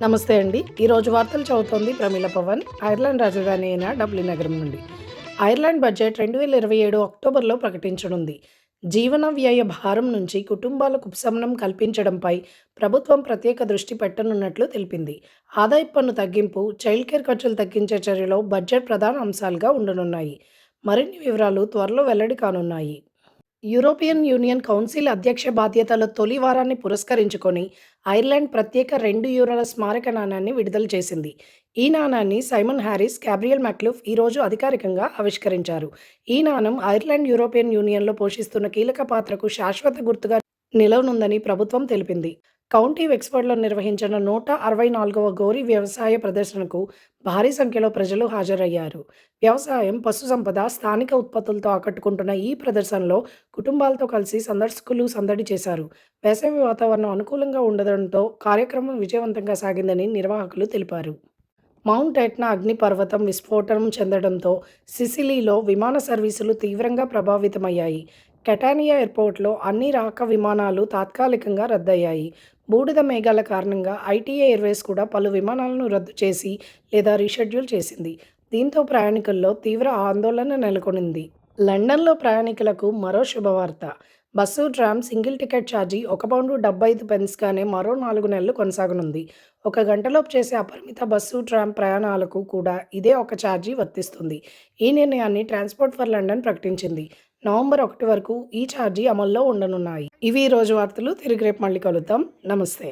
నమస్తే అండి. ఈరోజు వార్తలు చదువుతోంది ప్రమీల పవన్. ఐర్లాండ్ రాజధాని అయిన డబ్లిన్ నగరం నుండి. ఐర్లాండ్ బడ్జెట్ 2027 అక్టోబర్లో ప్రకటించనుంది. జీవన వ్యయ భారం నుంచి కుటుంబాలకు ఉపశమనం కల్పించడంపై ప్రభుత్వం ప్రత్యేక దృష్టి పెట్టనున్నట్లు తెలిపింది. ఆదాయపు పన్ను తగ్గింపు, చైల్డ్ కేర్ ఖర్చులు తగ్గించే చర్యలో బడ్జెట్ ప్రధాన అంశాలుగా ఉండనున్నాయి. మరిన్ని వివరాలు త్వరలో వెల్లడి కానున్నాయి. యూరోపియన్ యూనియన్ కౌన్సిల్ అధ్యక్ష బాధ్యతల తొలి వారాన్ని పురస్కరించుకొని ఐర్లాండ్ ప్రత్యేక €2 స్మారక నాణాన్ని విడుదల చేసింది. ఈ నాణాన్ని సైమన్ హ్యారిస్, గ్యాబ్రియల్ మక్లుఫ్ ఈరోజు అధికారికంగా ఆవిష్కరించారు. ఈ నాణం ఐర్లాండ్ యూరోపియన్ యూనియన్లో పోషిస్తున్న కీలక పాత్రకు శాశ్వత గుర్తుగా నిలవనుందని ప్రభుత్వం తెలిపింది. కౌంటీ వెక్స్‌ఫర్డ్‌లో నిర్వహించిన 164వ గోరీ వ్యవసాయ ప్రదర్శనకు భారీ సంఖ్యలో ప్రజలు హాజరయ్యారు. వ్యవసాయం, పశుసంపద, స్థానిక ఉత్పత్తులతో ఆకట్టుకుంటున్న ఈ ప్రదర్శనలో కుటుంబాలతో కలిసి సందర్శకులు సందడి చేశారు. వేసవి వాతావరణం అనుకూలంగా ఉండడంతో కార్యక్రమం విజయవంతంగా సాగిందని నిర్వాహకులు తెలిపారు. మౌంట్ ఎట్నా అగ్నిపర్వతం విస్ఫోటనం చెందడంతో సిసిలీలో విమాన సర్వీసులు తీవ్రంగా ప్రభావితమయ్యాయి. కెటానియా ఎయిర్పోర్ట్లో అన్ని రాక విమానాలు తాత్కాలికంగా రద్దయ్యాయి. బూడిద మేఘాల కారణంగా ఐటీఏ ఎయిర్వేస్ కూడా పలు విమానాలను రద్దు చేసి లేదా రీషెడ్యూల్ చేసింది. దీంతో ప్రయాణికుల్లో తీవ్ర ఆందోళన నెలకొనింది. లండన్లో ప్రయాణికులకు మరో శుభవార్త. బస్సు, ట్రామ్ సింగిల్ టికెట్ ఛార్జీ £1.75గానే మరో 4 నెలలు కొనసాగనుంది. 1 గంటలోపు చేసే అపరిమిత బస్సు, ట్రామ్ ప్రయాణాలకు కూడా ఇదే ఒక ఛార్జీ వర్తిస్తుంది. ఈ నిర్ణయాన్ని ట్రాన్స్‌పోర్ట్ ఫర్ లండన్ ప్రకటించింది. నవంబర్ 1 వరకు ఈ ఛార్జీ అమల్లో ఉండనున్నాయి. ఇవి ఈరోజు వార్తలు. తిరిగి రేపు మళ్ళీ కలుద్దాం. నమస్తే.